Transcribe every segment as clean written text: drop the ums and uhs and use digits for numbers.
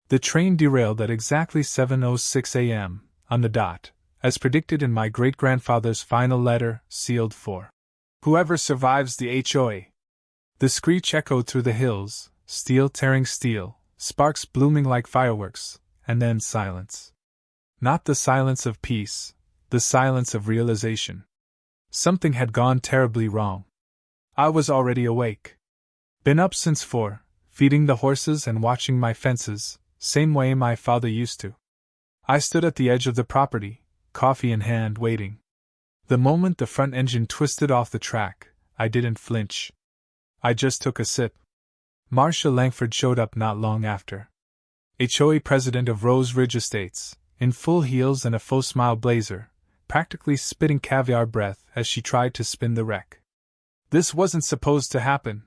The train derailed at exactly 7:06 a.m., on the dot, as predicted in my great-grandfather's final letter, sealed for whoever survives the HOA. The screech echoed through the hills, steel tearing steel, sparks blooming like fireworks, and then silence. Not the silence of peace, the silence of realization. Something had gone terribly wrong. I was already awake. Been up since 4, feeding the horses and watching my fences, same way my father used to. I stood at the edge of the property, coffee in hand, waiting. The moment the front engine twisted off the track, I didn't flinch. I just took a sip. Marcia Langford showed up not long after. HOA president of Rose Ridge Estates, in full heels and a faux smile blazer, practically spitting caviar breath as she tried to spin the wreck. "This wasn't supposed to happen,"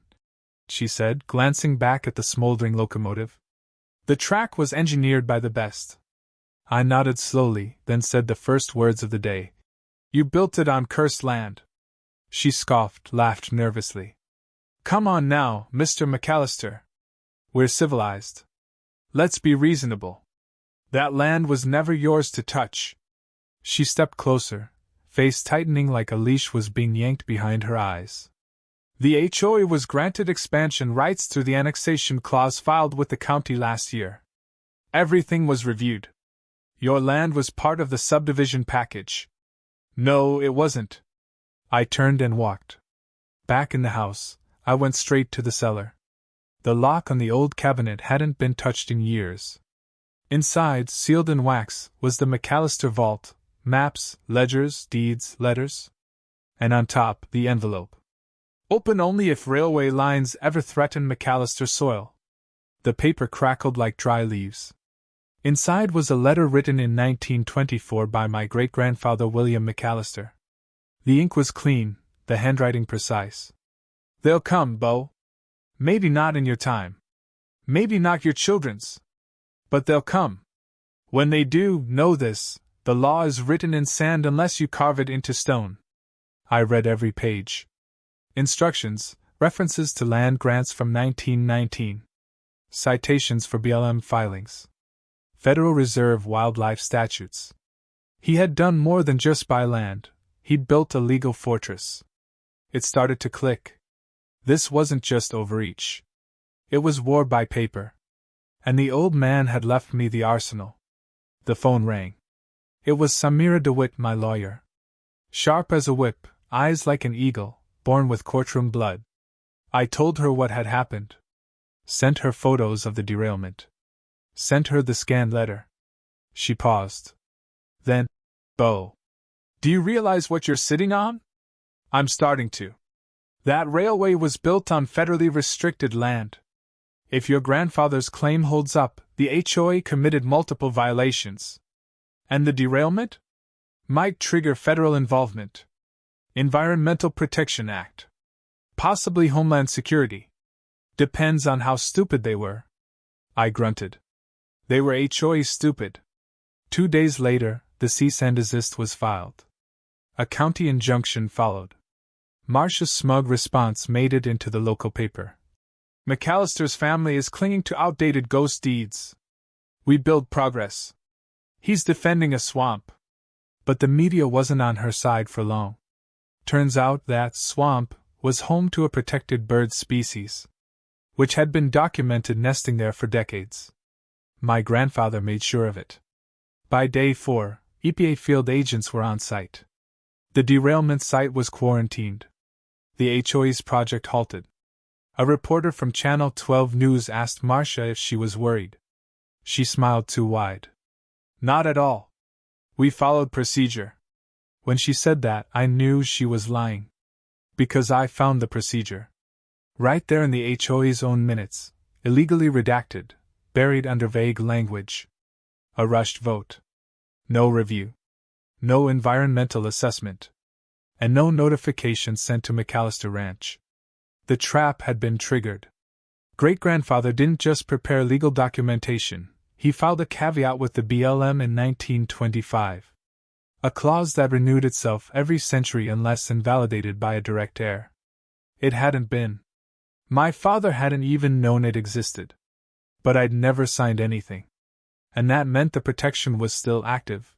she said, glancing back at the smoldering locomotive. "The track was engineered by the best." I nodded slowly, then said the first words of the day. "You built it on cursed land." She scoffed, laughed nervously. "Come on now, Mr. McAllister. We're civilized. Let's be reasonable. That land was never yours to touch." She stepped closer, face tightening like a leash was being yanked behind her eyes. "The HOA was granted expansion rights through the annexation clause filed with the county last year. Everything was reviewed. Your land was part of the subdivision package." "No, it wasn't." I turned and walked. Back in the house, I went straight to the cellar. The lock on the old cabinet hadn't been touched in years. Inside, sealed in wax, was the McAllister vault, maps, ledgers, deeds, letters. And on top, the envelope. "Open only if railway lines ever threaten McAllister soil." The paper crackled like dry leaves. Inside was a letter written in 1924 by my great-grandfather William McAllister. The ink was clean, the handwriting precise. "They'll come, Beau. Maybe not in your time. Maybe not your children's. But they'll come. When they do, know this, the law is written in sand unless you carve it into stone." I read every page. Instructions, references to land grants from 1919. Citations for BLM filings. Federal Reserve wildlife statutes. He had done more than just buy land, he'd built a legal fortress. It started to click. This wasn't just overreach. It was war by paper. And the old man had left me the arsenal. The phone rang. It was Samira DeWitt, my lawyer. Sharp as a whip, eyes like an eagle, born with courtroom blood. I told her what had happened. Sent her photos of the derailment. Sent her the scanned letter. She paused. Then, "Beau, do you realize what you're sitting on?" "I'm starting to. That railway was built on federally restricted land. If your grandfather's claim holds up, the HOA committed multiple violations. And the derailment? Might trigger federal involvement. Environmental Protection Act. Possibly Homeland Security. Depends on how stupid they were." I grunted. They were HOA stupid. 2 days later, the cease and desist was filed. A county injunction followed. Marcia's smug response made it into the local paper. "McAllister's family is clinging to outdated ghost deeds. We build progress. He's defending a swamp." But the media wasn't on her side for long. Turns out that swamp was home to a protected bird species, which had been documented nesting there for decades. My grandfather made sure of it. By day 4, EPA field agents were on site. The derailment site was quarantined. The HOA's project halted. A reporter from Channel 12 News asked Marcia if she was worried. She smiled too wide. "Not at all. We followed procedure." When she said that, I knew she was lying. Because I found the procedure. Right there in the HOA's own minutes, illegally redacted, buried under vague language. A rushed vote. No review. No environmental assessment. And no notification sent to McAllister Ranch. The trap had been triggered. Great-grandfather didn't just prepare legal documentation, he filed a caveat with the BLM in 1925. A clause that renewed itself every century unless invalidated by a direct heir. It hadn't been. My father hadn't even known it existed. But I'd never signed anything. And that meant the protection was still active.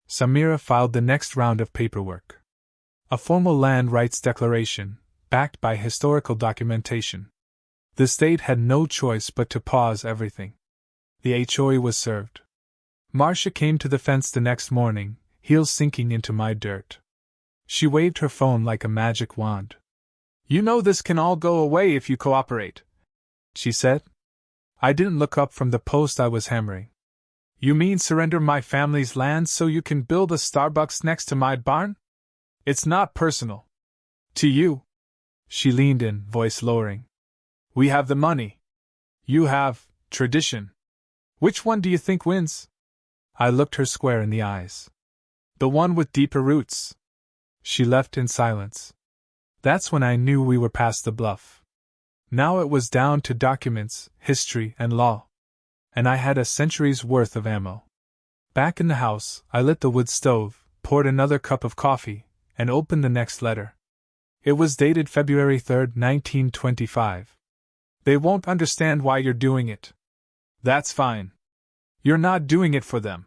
Samira filed the next round of paperwork. A formal land rights declaration, backed by historical documentation. The state had no choice but to pause everything. The HOA was served. Marcia came to the fence the next morning, heels sinking into my dirt. She waved her phone like a magic wand. "You know this can all go away if you cooperate," she said. I didn't look up from the post I was hammering. "You mean surrender my family's land so you can build a Starbucks next to my barn? It's not personal. To you." She leaned in, voice lowering. "We have the money. You have tradition. Which one do you think wins?" I looked her square in the eyes. "The one with deeper roots." She left in silence. That's when I knew we were past the bluff. Now it was down to documents, history, and law. And I had a century's worth of ammo. Back in the house, I lit the wood stove, poured another cup of coffee, and opened the next letter. It was dated February 3, 1925. "They won't understand why you're doing it. That's fine. You're not doing it for them.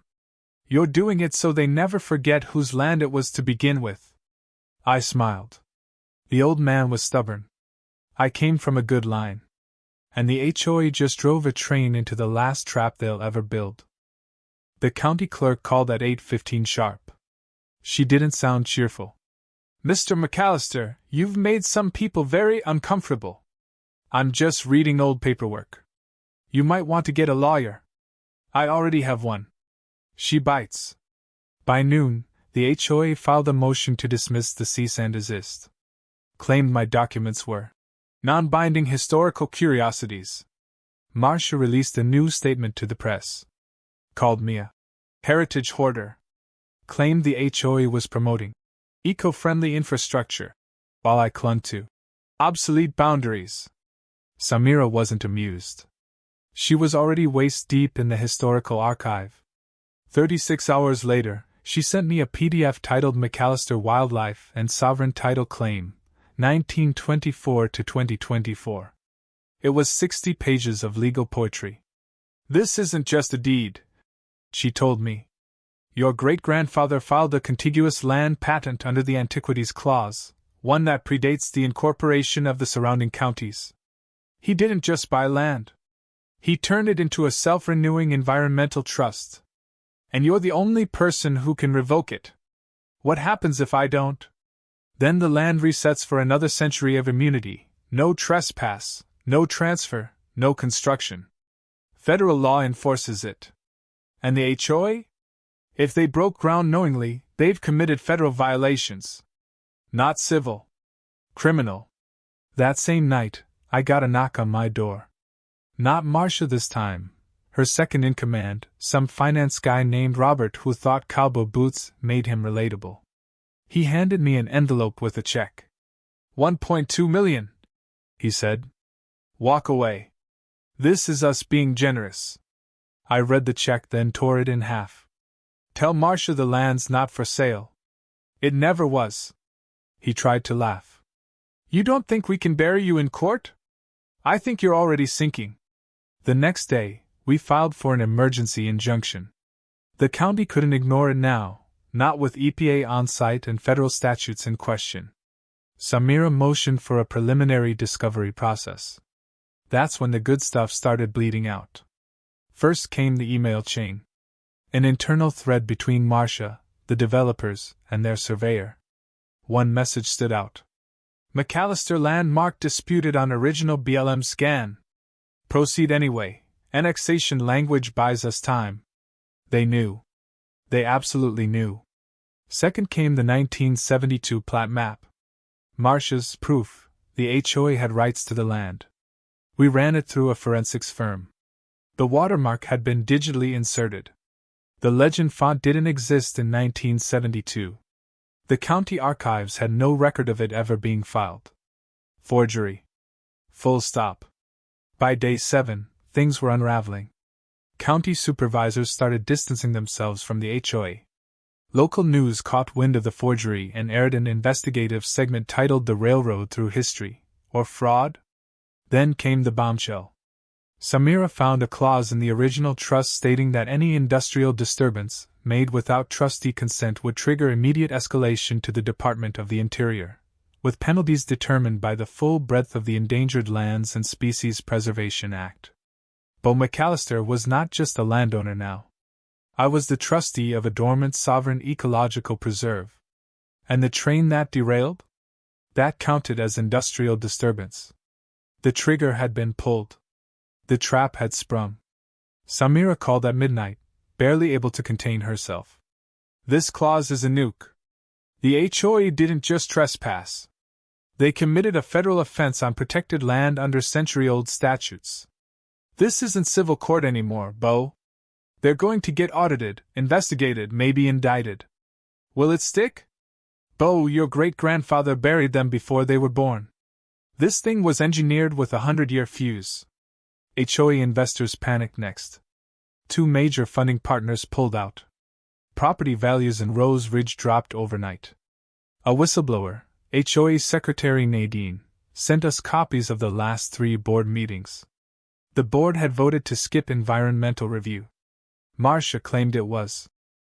You're doing it so they never forget whose land it was to begin with." I smiled. The old man was stubborn. I came from a good line. And the HOA just drove a train into the last trap they'll ever build. The county clerk called at 8:15 sharp. She didn't sound cheerful. "Mr. McAllister, you've made some people very uncomfortable." "I'm just reading old paperwork. You might want to get a lawyer." "I already have one." She bites. By noon, the HOA filed a motion to dismiss the cease and desist. Claimed my documents were non-binding historical curiosities. Marcia released a new statement to the press. Called me a heritage hoarder. Claimed the HOA was promoting eco-friendly infrastructure, while I clung to obsolete boundaries. Samira wasn't amused. She was already waist-deep in the historical archive. 36 hours later, she sent me a PDF titled McAllister Wildlife and Sovereign Title Claim, 1924 to 2024. It was 60 pages of legal poetry. "This isn't just a deed," she told me. "Your great-grandfather filed a contiguous land patent under the Antiquities Clause, one that predates the incorporation of the surrounding counties. He didn't just buy land. He turned it into a self-renewing environmental trust. And you're the only person who can revoke it. What happens if I don't? Then the land resets for another century of immunity, no trespass, no transfer, no construction. Federal law enforces it. And the HOA? If they broke ground knowingly, they've committed federal violations. Not civil. Criminal." That same night, I got a knock on my door. Not Marcia this time. Her second-in-command, some finance guy named Robert who thought cowboy boots made him relatable. He handed me an envelope with a check. $1.2 million, he said. "Walk away. This is us being generous." I read the check, then tore it in half. "Tell Marcia the land's not for sale. It never was." He tried to laugh. "You don't think we can bury you in court? I think you're already sinking." The next day, we filed for an emergency injunction. The county couldn't ignore it now, not with EPA on site and federal statutes in question. Samira motioned for a preliminary discovery process. That's when the good stuff started bleeding out. First came the email chain. An internal thread between Marcia, the developers, and their surveyor. One message stood out. "McAllister landmark disputed on original BLM scan. Proceed anyway. Annexation language buys us time." They knew. They absolutely knew. Second came the 1972 plat map. Marcia's proof: the HOA had rights to the land. We ran it through a forensics firm. The watermark had been digitally inserted. The legend font didn't exist in 1972. The county archives had no record of it ever being filed. Forgery. Full stop. By day 7, things were unraveling. County supervisors started distancing themselves from the HOA. Local news caught wind of the forgery and aired an investigative segment titled "The Railroad Through History," or Fraud. Then came the bombshell. Samira found a clause in the original trust stating that any industrial disturbance, made without trustee consent, would trigger immediate escalation to the Department of the Interior, with penalties determined by the full breadth of the Endangered Lands and Species Preservation Act. Bo McAllister was not just a landowner now. I was the trustee of a dormant sovereign ecological preserve. And the train that derailed? That counted as industrial disturbance. The trigger had been pulled. The trap had sprung. Samira called at midnight, barely able to contain herself. This clause is a nuke. The HOA didn't just trespass. They committed a federal offense on protected land under century-old statutes. This isn't civil court anymore, Bo. They're going to get audited, investigated, maybe indicted. Will it stick? Bo, your great-grandfather buried them before they were born. This thing was engineered with a 100-year fuse. HOA investors panicked next. 2 major funding partners pulled out. Property values in Rose Ridge dropped overnight. A whistleblower, HOA Secretary Nadine, sent us copies of the last 3 board meetings. The board had voted to skip environmental review. Marcia claimed it was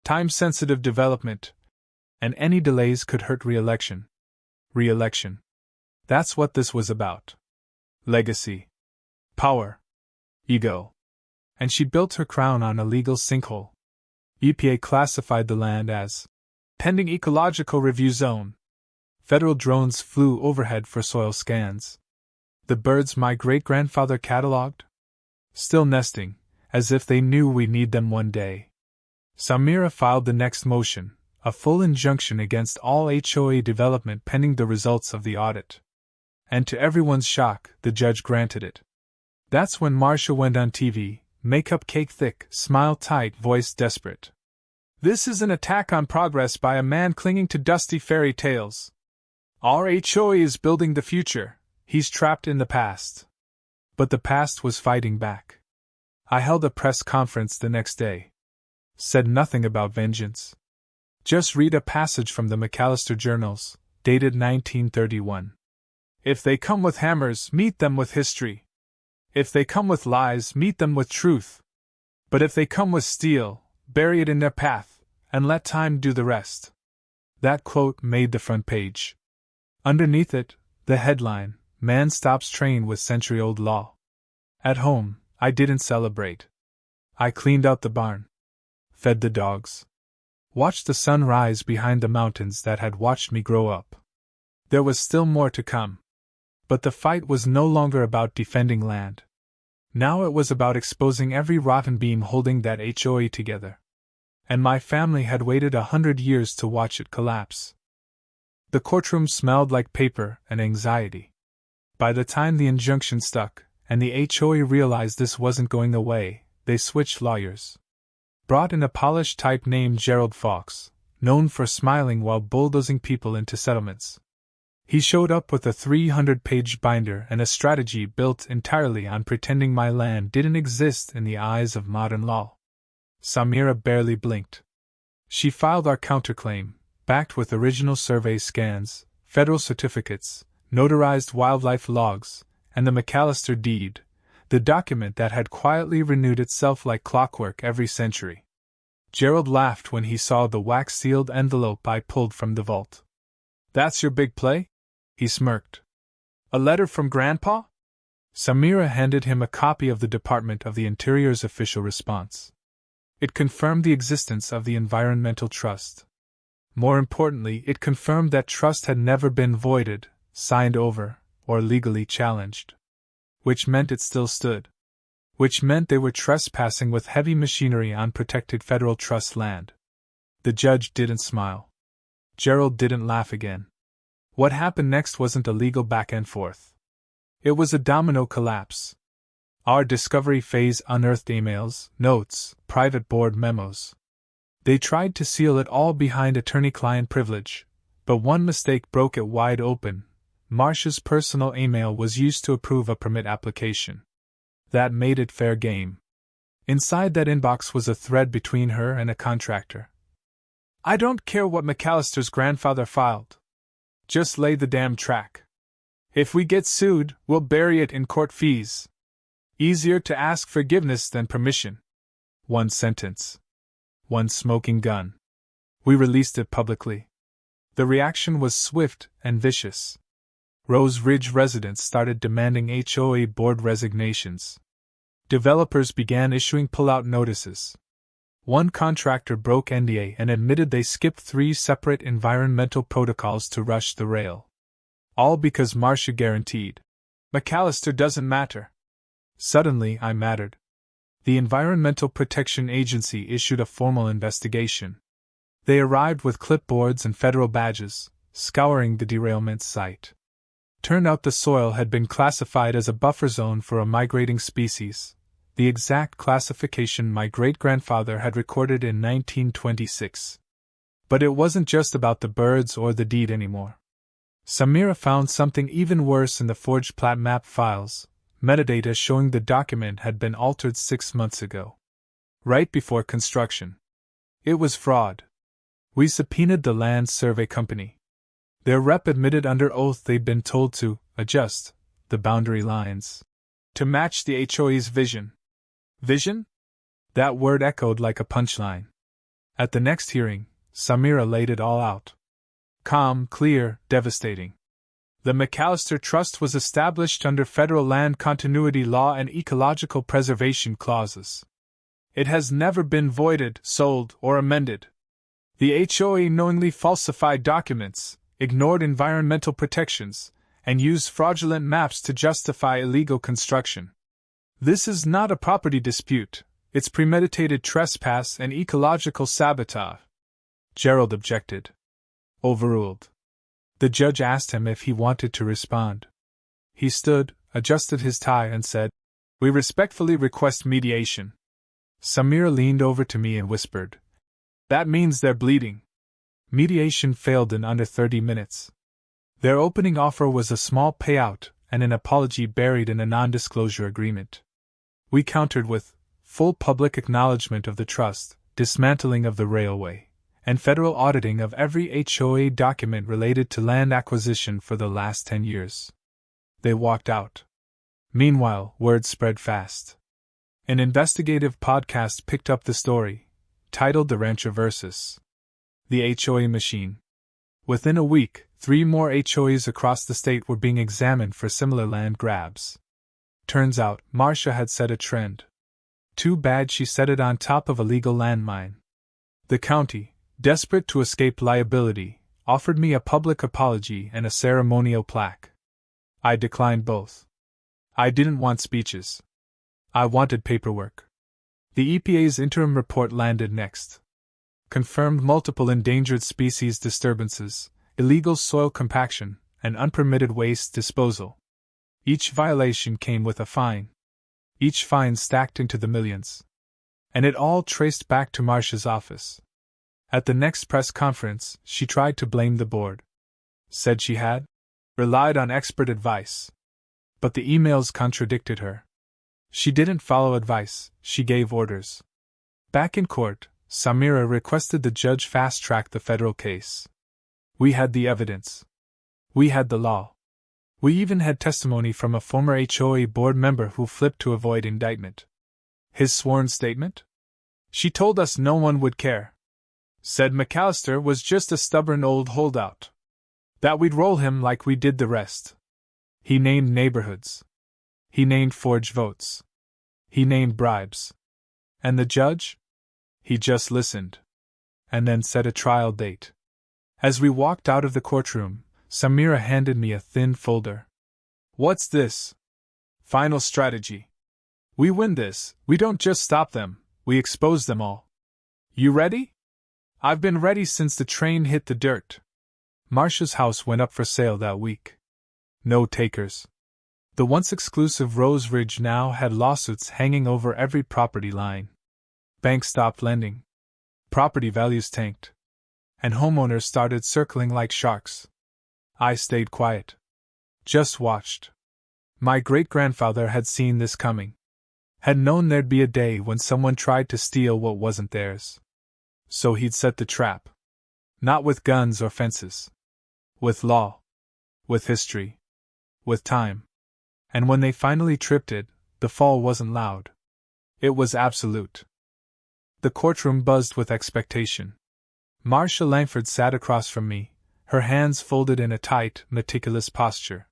time-sensitive development, and any delays could hurt re-election. Re-election. That's what this was about. Legacy. Power. Ego. And she built her crown on a legal sinkhole. EPA classified the land as pending ecological review zone. Federal drones flew overhead for soil scans. The birds my great-grandfather catalogued? Still nesting, as if they knew we'd need them one day. Samira filed the next motion, a full injunction against all HOA development pending the results of the audit. And to everyone's shock, the judge granted it. That's when Marcia went on TV, makeup cake thick, smile tight, voice desperate. This is an attack on progress by a man clinging to dusty fairy tales. Our HOA is building the future, he's trapped in the past. But the past was fighting back. I held a press conference the next day. Said nothing about vengeance. Just read a passage from the McAllister Journals, dated 1931. If they come with hammers, meet them with history. If they come with lies, meet them with truth. But if they come with steel, bury it in their path, and let time do the rest. That quote made the front page. Underneath it, the headline, Man Stops Train with Century-Old Law. At home, I didn't celebrate. I cleaned out the barn. Fed the dogs. Watched the sun rise behind the mountains that had watched me grow up. There was still more to come. But the fight was no longer about defending land. Now it was about exposing every rotten beam holding that HOA together. And my family had waited 100 years to watch it collapse. The courtroom smelled like paper and anxiety. By the time the injunction stuck, and the HOA realized this wasn't going away, they switched lawyers. Brought in a polished type named Gerald Fox, known for smiling while bulldozing people into settlements. He showed up with a 300-page binder and a strategy built entirely on pretending my land didn't exist in the eyes of modern law. Samira barely blinked. She filed our counterclaim, backed with original survey scans, federal certificates, notarized wildlife logs, and the McAllister deed, the document that had quietly renewed itself like clockwork every century. Gerald laughed when he saw the wax-sealed envelope I pulled from the vault. That's your big play? He smirked. A letter from Grandpa? Samira handed him a copy of the Department of the Interior's official response. It confirmed the existence of the Environmental Trust. More importantly, it confirmed that trust had never been voided, signed over, or legally challenged. Which meant it still stood. Which meant they were trespassing with heavy machinery on protected federal trust land. The judge didn't smile. Gerald didn't laugh again. What happened next wasn't a legal back and forth. It was a domino collapse. Our discovery phase unearthed emails, notes, private board memos. They tried to seal it all behind attorney-client privilege, but one mistake broke it wide open. Marcia's personal email was used to approve a permit application. That made it fair game. Inside that inbox was a thread between her and a contractor. I don't care what McAllister's grandfather filed. Just lay the damn track. If we get sued, we'll bury it in court fees. Easier to ask forgiveness than permission. One sentence. One smoking gun. We released it publicly. The reaction was swift and vicious. Rose Ridge residents started demanding HOA board resignations. Developers began issuing pull-out notices. One contractor broke NDA and admitted they skipped 3 separate environmental protocols to rush the rail. All because Marcia guaranteed, "McAllister doesn't matter." Suddenly, I mattered. The Environmental Protection Agency issued a formal investigation. They arrived with clipboards and federal badges, scouring the derailment site. Turned out the soil had been classified as a buffer zone for a migrating species, the exact classification my great-grandfather had recorded in 1926. But it wasn't just about the birds or the deed anymore. Samira found something even worse in the forged plat map files, metadata showing the document had been altered 6 months ago. Right before construction. It was fraud. We subpoenaed the land survey company. Their rep admitted under oath they'd been told to adjust the boundary lines to match the HOA's vision. Vision? That word echoed like a punchline. At the next hearing, Samira laid it all out. Calm, clear, devastating. The McAllister Trust was established under federal land continuity law and ecological preservation clauses. It has never been voided, sold, or amended. The HOA knowingly falsified documents, ignored environmental protections, and used fraudulent maps to justify illegal construction. This is not a property dispute, it's premeditated trespass and ecological sabotage. Gerald objected. Overruled. The judge asked him if he wanted to respond. He stood, adjusted his tie, and said, "We respectfully request mediation." Samira leaned over to me and whispered, "That means they're bleeding." Mediation failed in under 30 minutes. Their opening offer was a small payout and an apology buried in a non-disclosure agreement. We countered with full public acknowledgement of the trust, dismantling of the railway, and federal auditing of every HOA document related to land acquisition for the last 10 years. They walked out. Meanwhile, word spread fast. An investigative podcast picked up the story, titled The Rancher vs. the HOA Machine. Within a week, 3 more HOAs across the state were being examined for similar land grabs. Turns out, Marcia had set a trend. Too bad she set it on top of a legal landmine. The county, desperate to escape liability, offered me a public apology and a ceremonial plaque. I declined both. I didn't want speeches. I wanted paperwork. The EPA's interim report landed next. Confirmed multiple endangered species disturbances, illegal soil compaction, and unpermitted waste disposal. Each violation came with a fine. Each fine stacked into the millions. And it all traced back to Marcia's office. At the next press conference, she tried to blame the board. Said she had relied on expert advice. But the emails contradicted her. She didn't follow advice, she gave orders. Back in court, Samira requested the judge fast-track the federal case. We had the evidence. We had the law. We even had testimony from a former HOA board member who flipped to avoid indictment. His sworn statement? She told us no one would care. Said McAllister was just a stubborn old holdout. That we'd roll him like we did the rest. He named neighborhoods. He named forged votes. He named bribes. And the judge? He just listened. And then set a trial date. As we walked out of the courtroom, Samira handed me a thin folder. "What's this?" "Final strategy. We win this, we don't just stop them, we expose them all. You ready?" "I've been ready since the train hit the dirt." Marcia's house went up for sale that week. No takers. The once exclusive Rose Ridge now had lawsuits hanging over every property line. Banks stopped lending. Property values tanked. And homeowners started circling like sharks. I stayed quiet. Just watched. My great-grandfather had seen this coming. Had known there'd be a day when someone tried to steal what wasn't theirs. So he'd set the trap. Not with guns or fences. With law. With history. With time. And when they finally tripped it, The fall wasn't loud. It was absolute. The courtroom buzzed with expectation. Marcia Langford sat across from me, her hands folded in a tight, meticulous posture.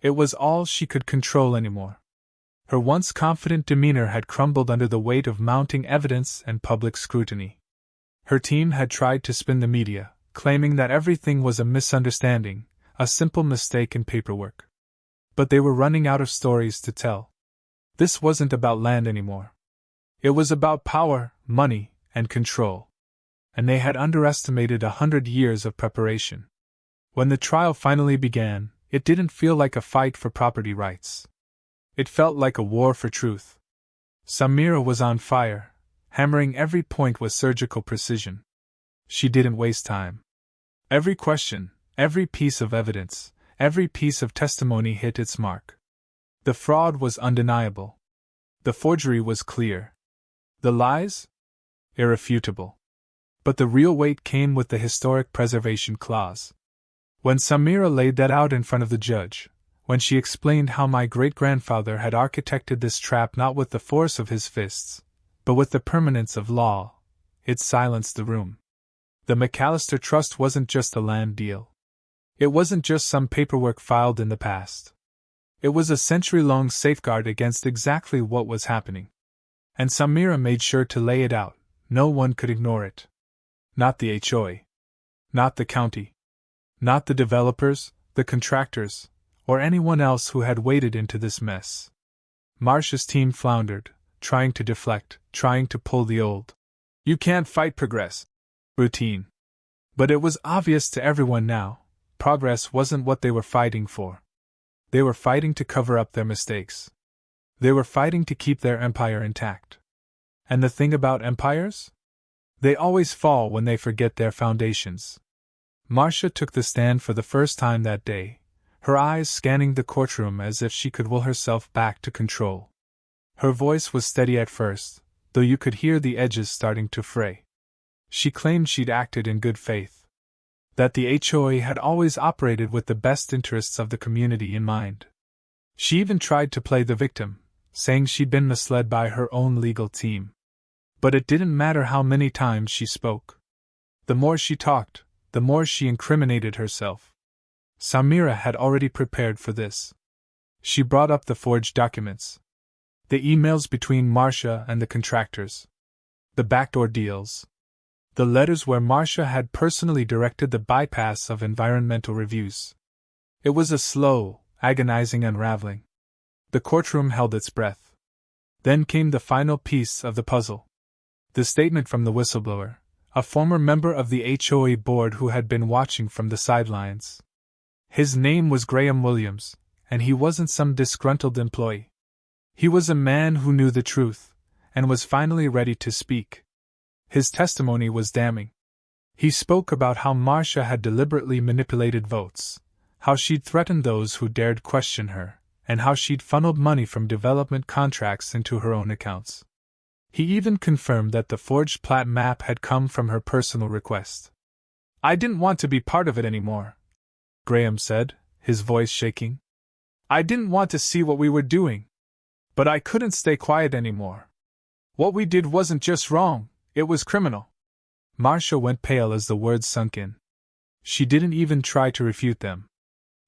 It was all she could control anymore. Her once confident demeanor had crumbled under the weight of mounting evidence and public scrutiny. Her team had tried to spin the media, claiming that everything was a misunderstanding, a simple mistake in paperwork. But they were running out of stories to tell. This wasn't about land anymore. It was about power, money, and control. And they had underestimated 100 years of preparation. When the trial finally began, it didn't feel like a fight for property rights. It felt like a war for truth. Samira was on fire, hammering every point with surgical precision. She didn't waste time. Every question, every piece of evidence, every piece of testimony hit its mark. The fraud was undeniable. The forgery was clear. The lies? Irrefutable. But the real weight came with the historic preservation clause. When Samira laid that out in front of the judge, when she explained how my great-grandfather had architected this trap not with the force of his fists, but with the permanence of law, it silenced the room. The McAllister Trust wasn't just a land deal. It wasn't just some paperwork filed in the past. It was a century-long safeguard against exactly what was happening. And Samira made sure to lay it out. No one could ignore it. Not the HOA. Not the county. Not the developers, the contractors, or anyone else who had waded into this mess. Marcia's team floundered, trying to deflect, trying to pull the old "you can't fight progress" routine. But it was obvious to everyone now, progress wasn't what they were fighting for. They were fighting to cover up their mistakes. They were fighting to keep their empire intact. And the thing about empires? They always fall when they forget their foundations. Marcia took the stand for the first time that day, her eyes scanning the courtroom as if she could will herself back to control. Her voice was steady at first, though you could hear the edges starting to fray. She claimed she'd acted in good faith. That the HOA had always operated with the best interests of the community in mind. She even tried to play the victim, saying she'd been misled by her own legal team. But it didn't matter how many times she spoke. The more she talked, the more she incriminated herself. Samira had already prepared for this. She brought up the forged documents. The emails between Marcia and the contractors. The backdoor deals. The letters where Marcia had personally directed the bypass of environmental reviews. It was a slow, agonizing unraveling. The courtroom held its breath. Then came the final piece of the puzzle. The statement from the whistleblower, a former member of the HOA board who had been watching from the sidelines. His name was Graham Williams, and he wasn't some disgruntled employee. He was a man who knew the truth, and was finally ready to speak. His testimony was damning. He spoke about how Marcia had deliberately manipulated votes, how she'd threatened those who dared question her, and how she'd funneled money from development contracts into her own accounts. He even confirmed that the forged plat map had come from her personal request. "I didn't want to be part of it anymore," Graham said, his voice shaking. "I didn't want to see what we were doing. But I couldn't stay quiet anymore. What we did wasn't just wrong, it was criminal." Marcia went pale as the words sunk in. She didn't even try to refute them.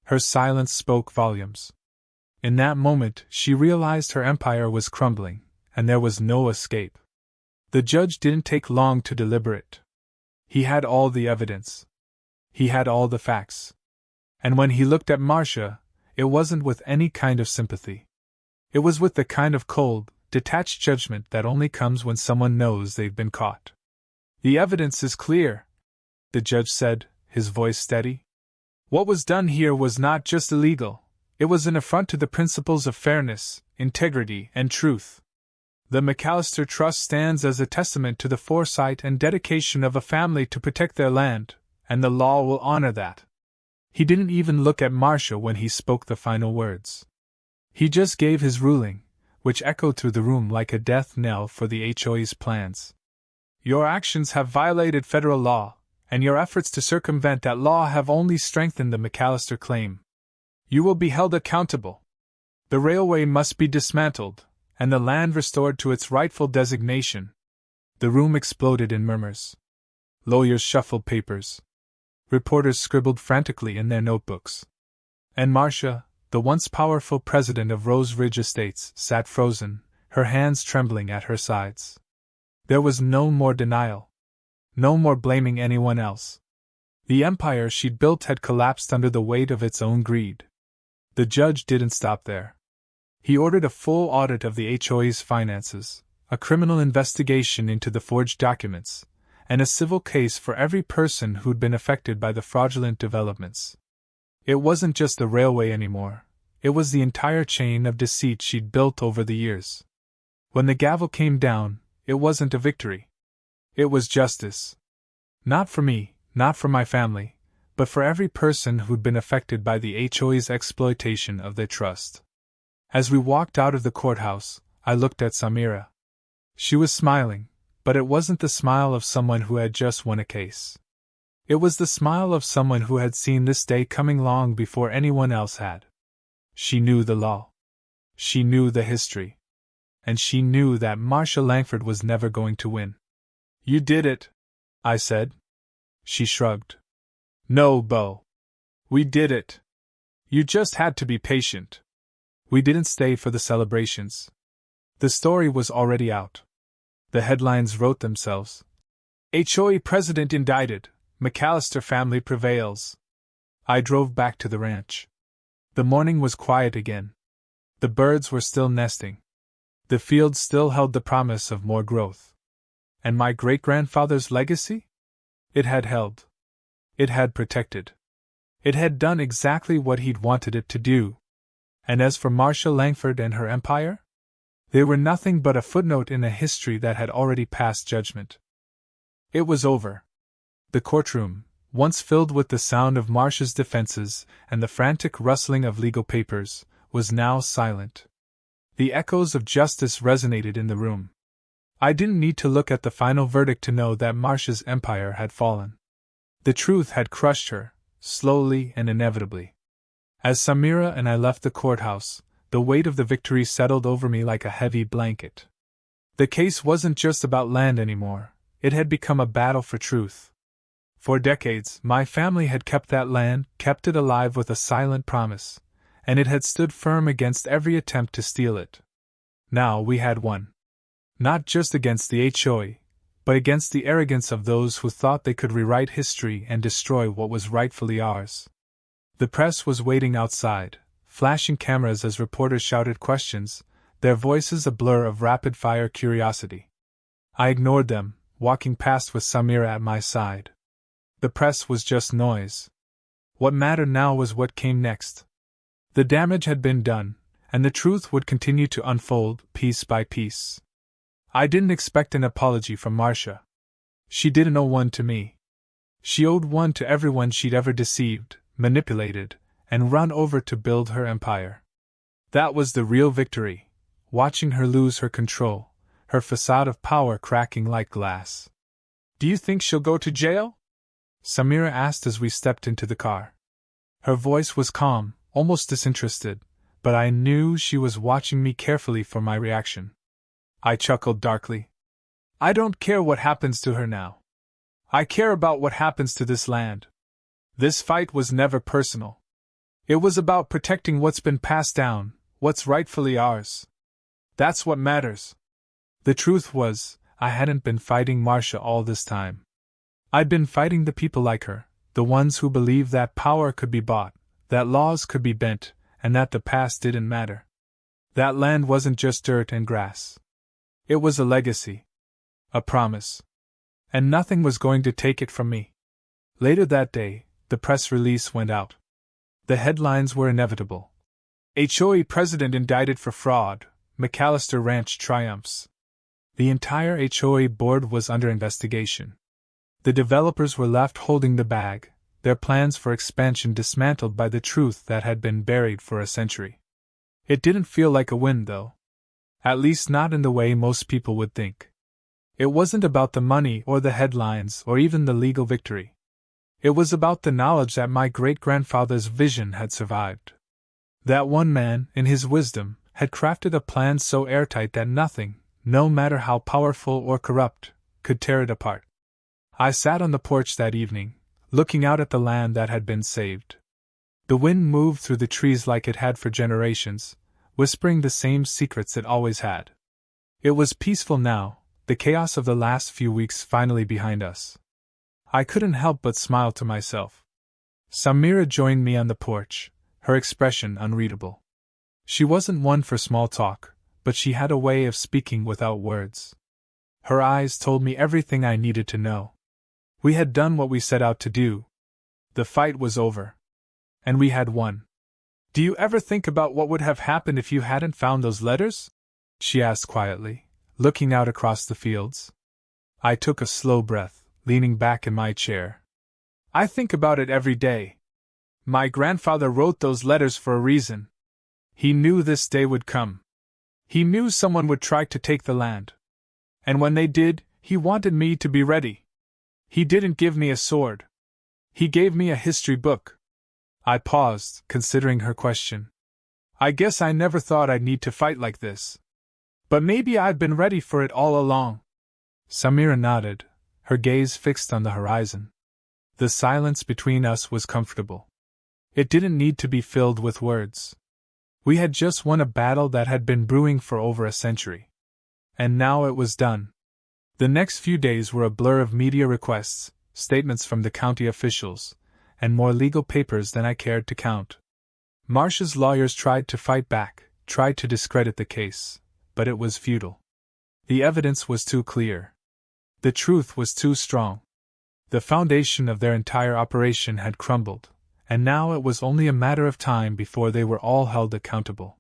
Her silence spoke volumes. In that moment, she realized her empire was crumbling, and there was no escape. The judge didn't take long to deliberate. He had all the evidence. He had all the facts. And when he looked at Marcia, it wasn't with any kind of sympathy. It was with the kind of cold, detached judgment that only comes when someone knows they've been caught. "The evidence is clear," the judge said, his voice steady. "What was done here was not just illegal, it was an affront to the principles of fairness, integrity, and truth. The McAllister Trust stands as a testament to the foresight and dedication of a family to protect their land, and the law will honor that." He didn't even look at Marcia when he spoke the final words. He just gave his ruling, which echoed through the room like a death knell for the HOA's plans. "Your actions have violated federal law, and your efforts to circumvent that law have only strengthened the McAllister claim. You will be held accountable. The railway must be dismantled, and the land restored to its rightful designation. The room exploded in murmurs. Lawyers shuffled papers. Reporters scribbled frantically in their notebooks. And Marcia, the once powerful president of Rose Ridge Estates, sat frozen, her hands trembling at her sides. There was no more denial. No more blaming anyone else. The empire she'd built had collapsed under the weight of its own greed. The judge didn't stop there. He ordered a full audit of the HOA's finances, a criminal investigation into the forged documents, and a civil case for every person who'd been affected by the fraudulent developments. It wasn't just the railway anymore, it was the entire chain of deceit she'd built over the years. When the gavel came down, it wasn't a victory. It was justice. Not for me, not for my family, but for every person who'd been affected by the HOA's exploitation of their trust. As we walked out of the courthouse, I looked at Samira. She was smiling, but it wasn't the smile of someone who had just won a case. It was the smile of someone who had seen this day coming long before anyone else had. She knew the law. She knew the history. And she knew that Marcia Langford was never going to win. "You did it," I said. She shrugged. "No, Beau. We did it. You just had to be patient." We didn't stay for the celebrations. The story was already out. The headlines wrote themselves. HOA president indicted, McAllister family prevails. I drove back to the ranch. The morning was quiet again. The birds were still nesting. The fields still held the promise of more growth. And my great-grandfather's legacy? It had held. It had protected. It had done exactly what he'd wanted it to do. And as for Marcia Langford and her empire? They were nothing but a footnote in a history that had already passed judgment. It was over. The courtroom, once filled with the sound of Marcia's defenses and the frantic rustling of legal papers, was now silent. The echoes of justice resonated in the room. I didn't need to look at the final verdict to know that Marcia's empire had fallen. The truth had crushed her, slowly and inevitably. As Samira and I left the courthouse, the weight of the victory settled over me like a heavy blanket. The case wasn't just about land anymore, it had become a battle for truth. For decades, my family had kept that land, kept it alive with a silent promise, and it had stood firm against every attempt to steal it. Now we had won. Not just against the HOA, but against the arrogance of those who thought they could rewrite history and destroy what was rightfully ours. The press was waiting outside, flashing cameras as reporters shouted questions, their voices a blur of rapid-fire curiosity. I ignored them, walking past with Samira at my side. The press was just noise. What mattered now was what came next. The damage had been done, and the truth would continue to unfold, piece by piece. I didn't expect an apology from Marcia. She didn't owe one to me. She owed one to everyone she'd ever deceived, manipulated, and run over to build her empire. That was the real victory, watching her lose her control, her facade of power cracking like glass. "Do you think she'll go to jail?" Samira asked as we stepped into the car. Her voice was calm, almost disinterested, but I knew she was watching me carefully for my reaction. I chuckled darkly. "I don't care what happens to her now. I care about what happens to this land. This fight was never personal. It was about protecting what's been passed down, what's rightfully ours. That's what matters." The truth was, I hadn't been fighting Marcia all this time. I'd been fighting the people like her, the ones who believed that power could be bought, that laws could be bent, and that the past didn't matter. That land wasn't just dirt and grass. It was a legacy. A promise. And nothing was going to take it from me. Later that day, the press release went out. The headlines were inevitable. HOA president indicted for fraud, McAllister Ranch triumphs. The entire HOA board was under investigation. The developers were left holding the bag, their plans for expansion dismantled by the truth that had been buried for a century. It didn't feel like a win, though. At least not in the way most people would think. It wasn't about the money or the headlines or even the legal victory. It was about the knowledge that my great-grandfather's vision had survived. That one man, in his wisdom, had crafted a plan so airtight that nothing, no matter how powerful or corrupt, could tear it apart. I sat on the porch that evening, looking out at the land that had been saved. The wind moved through the trees like it had for generations, whispering the same secrets it always had. It was peaceful now, the chaos of the last few weeks finally behind us. I couldn't help but smile to myself. Samira joined me on the porch, her expression unreadable. She wasn't one for small talk, but she had a way of speaking without words. Her eyes told me everything I needed to know. We had done what we set out to do. The fight was over. And we had won. "Do you ever think about what would have happened if you hadn't found those letters?" she asked quietly, looking out across the fields. I took a slow breath, leaning back in my chair. "I think about it every day. My grandfather wrote those letters for a reason. He knew this day would come. He knew someone would try to take the land. And when they did, he wanted me to be ready. He didn't give me a sword. He gave me a history book." I paused, considering her question. "I guess I never thought I'd need to fight like this. But maybe I'd been ready for it all along." Samira nodded, her gaze fixed on the horizon. The silence between us was comfortable. It didn't need to be filled with words. We had just won a battle that had been brewing for over a century. And now it was done. The next few days were a blur of media requests, statements from the county officials, and more legal papers than I cared to count. Marcia's lawyers tried to fight back, tried to discredit the case, but it was futile. The evidence was too clear. The truth was too strong. The foundation of their entire operation had crumbled, and now it was only a matter of time before they were all held accountable.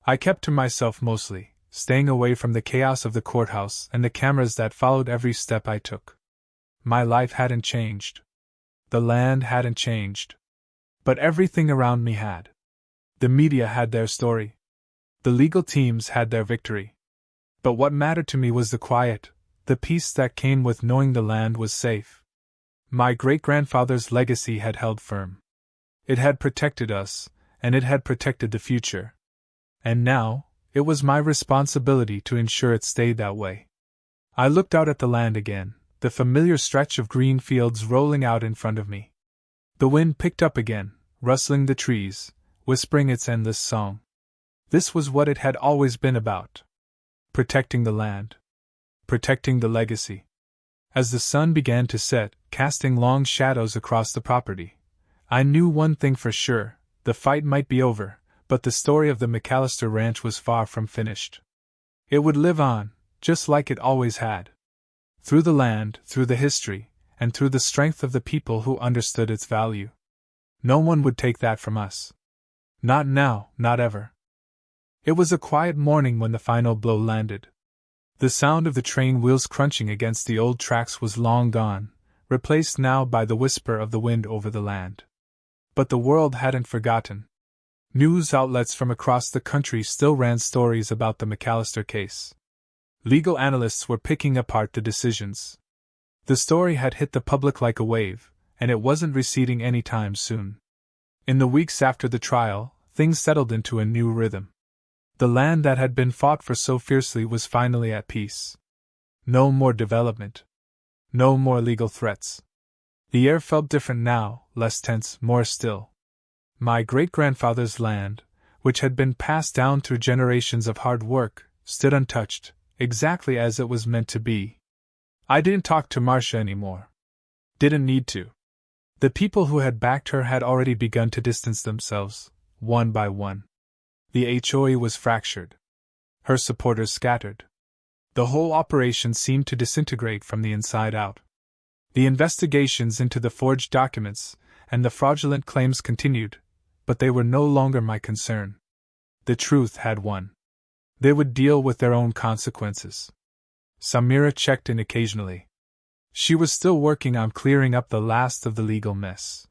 I kept to myself mostly, staying away from the chaos of the courthouse and the cameras that followed every step I took. My life hadn't changed. The land hadn't changed. But everything around me had. The media had their story. The legal teams had their victory. But what mattered to me was the quiet, the peace that came with knowing the land was safe. My great-grandfather's legacy had held firm. It had protected us, and it had protected the future. And now, it was my responsibility to ensure it stayed that way. I looked out at the land again, the familiar stretch of green fields rolling out in front of me. The wind picked up again, rustling the trees, whispering its endless song. This was what it had always been about. Protecting the land. Protecting the legacy. As the sun began to set, casting long shadows across the property, I knew one thing for sure: the fight might be over, but the story of the McAllister Ranch was far from finished. It would live on, just like it always had. Through the land, through the history, and through the strength of the people who understood its value. No one would take that from us. Not now, not ever. It was a quiet morning when the final blow landed. The sound of the train wheels crunching against the old tracks was long gone, replaced now by the whisper of the wind over the land. But the world hadn't forgotten. News outlets from across the country still ran stories about the McAllister case. Legal analysts were picking apart the decisions. The story had hit the public like a wave, and it wasn't receding any time soon. In the weeks after the trial, things settled into a new rhythm. The land that had been fought for so fiercely was finally at peace. No more development. No more legal threats. The air felt different now, less tense, more still. My great-grandfather's land, which had been passed down through generations of hard work, stood untouched, exactly as it was meant to be. I didn't talk to Marcia anymore. Didn't need to. The people who had backed her had already begun to distance themselves, one by one. The HOA was fractured. Her supporters scattered. The whole operation seemed to disintegrate from the inside out. The investigations into the forged documents and the fraudulent claims continued, but they were no longer my concern. The truth had won. They would deal with their own consequences. Samira checked in occasionally. She was still working on clearing up the last of the legal mess.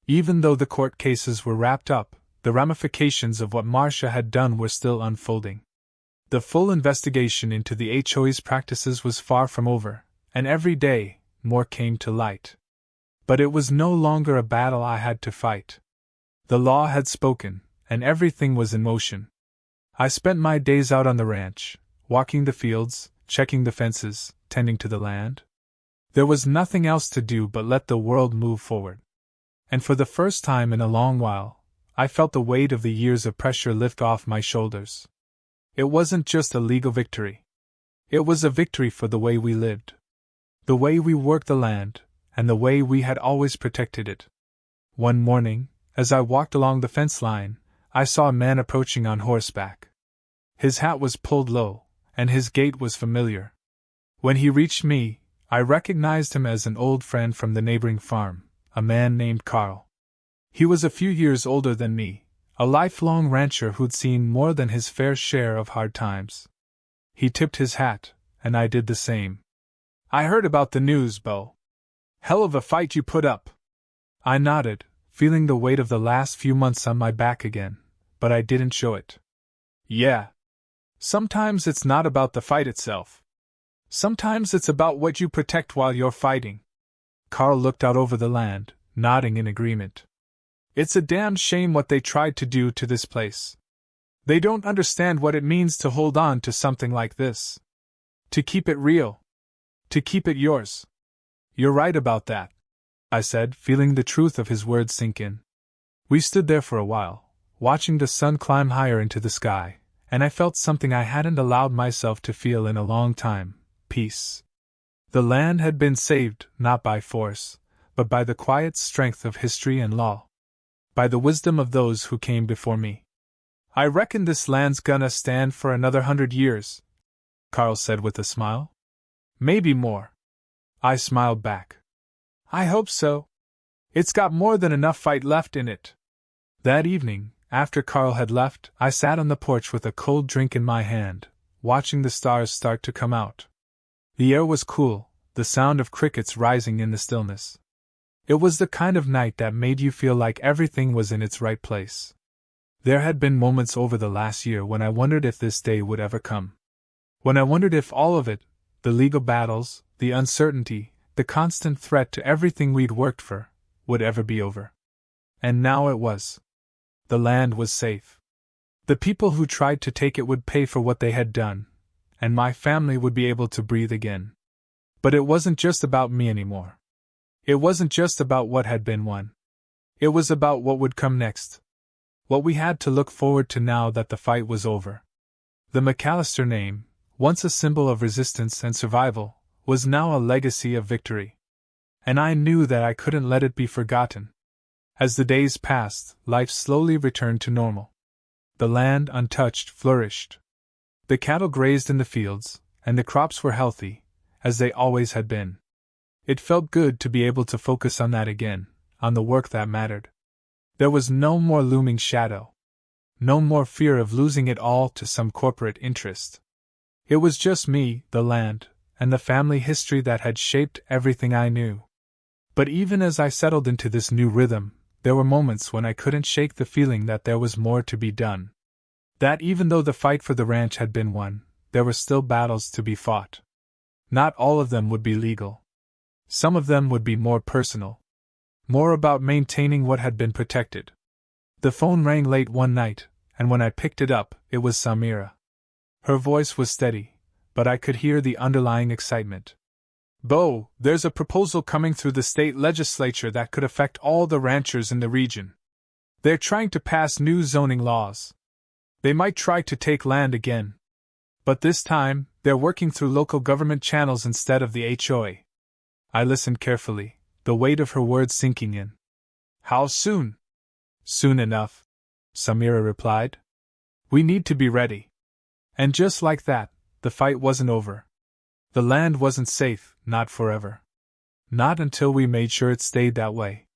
Even though the court cases were wrapped up, the ramifications of what Marcia had done were still unfolding. The full investigation into the HOA's practices was far from over, and every day, more came to light. But it was no longer a battle I had to fight. The law had spoken, and everything was in motion. I spent my days out on the ranch, walking the fields, checking the fences, tending to the land. There was nothing else to do but let the world move forward. And for the first time in a long while, I felt the weight of the years of pressure lift off my shoulders. It wasn't just a legal victory. It was a victory for the way we lived. The way we worked the land, and the way we had always protected it. One morning, as I walked along the fence line, I saw a man approaching on horseback. His hat was pulled low, and his gait was familiar. When he reached me, I recognized him as an old friend from the neighboring farm, a man named Carl. He was a few years older than me, a lifelong rancher who'd seen more than his fair share of hard times. He tipped his hat, and I did the same. "I heard about the news, Bo. Hell of a fight you put up." I nodded, feeling the weight of the last few months on my back again, but I didn't show it. "Yeah. Sometimes it's not about the fight itself. Sometimes it's about what you protect while you're fighting." Carl looked out over the land, nodding in agreement. "It's a damned shame what they tried to do to this place. They don't understand what it means to hold on to something like this. To keep it real. To keep it yours." "You're right about that," I said, feeling the truth of his words sink in. We stood there for a while, watching the sun climb higher into the sky, and I felt something I hadn't allowed myself to feel in a long time: peace. The land had been saved, not by force, but by the quiet strength of history and law. By the wisdom of those who came before me. "I reckon this land's gonna stand for another 100 years, Carl said with a smile. "Maybe more." I smiled back. "I hope so. It's got more than enough fight left in it." That evening, after Carl had left, I sat on the porch with a cold drink in my hand, watching the stars start to come out. The air was cool, the sound of crickets rising in the stillness. It was the kind of night that made you feel like everything was in its right place. There had been moments over the last year when I wondered if this day would ever come. When I wondered if all of it, the legal battles, the uncertainty, the constant threat to everything we'd worked for, would ever be over. And now it was. The land was safe. The people who tried to take it would pay for what they had done, and my family would be able to breathe again. But it wasn't just about me anymore. It wasn't just about what had been won. It was about what would come next. What we had to look forward to now that the fight was over. The McAllister name, once a symbol of resistance and survival, was now a legacy of victory. And I knew that I couldn't let it be forgotten. As the days passed, life slowly returned to normal. The land, untouched, flourished. The cattle grazed in the fields, and the crops were healthy, as they always had been. It felt good to be able to focus on that again, on the work that mattered. There was no more looming shadow. No more fear of losing it all to some corporate interest. It was just me, the land, and the family history that had shaped everything I knew. But even as I settled into this new rhythm, there were moments when I couldn't shake the feeling that there was more to be done. That even though the fight for the ranch had been won, there were still battles to be fought. Not all of them would be legal. Some of them would be more personal. More about maintaining what had been protected. The phone rang late one night, and when I picked it up, it was Samira. Her voice was steady, but I could hear the underlying excitement. "Bo, there's a proposal coming through the state legislature that could affect all the ranchers in the region. They're trying to pass new zoning laws. They might try to take land again. But this time, they're working through local government channels instead of the HOA. I listened carefully, the weight of her words sinking in. "How soon?" "Soon enough," Samira replied. "We need to be ready." And just like that, the fight wasn't over. The land wasn't safe, not forever. Not until we made sure it stayed that way.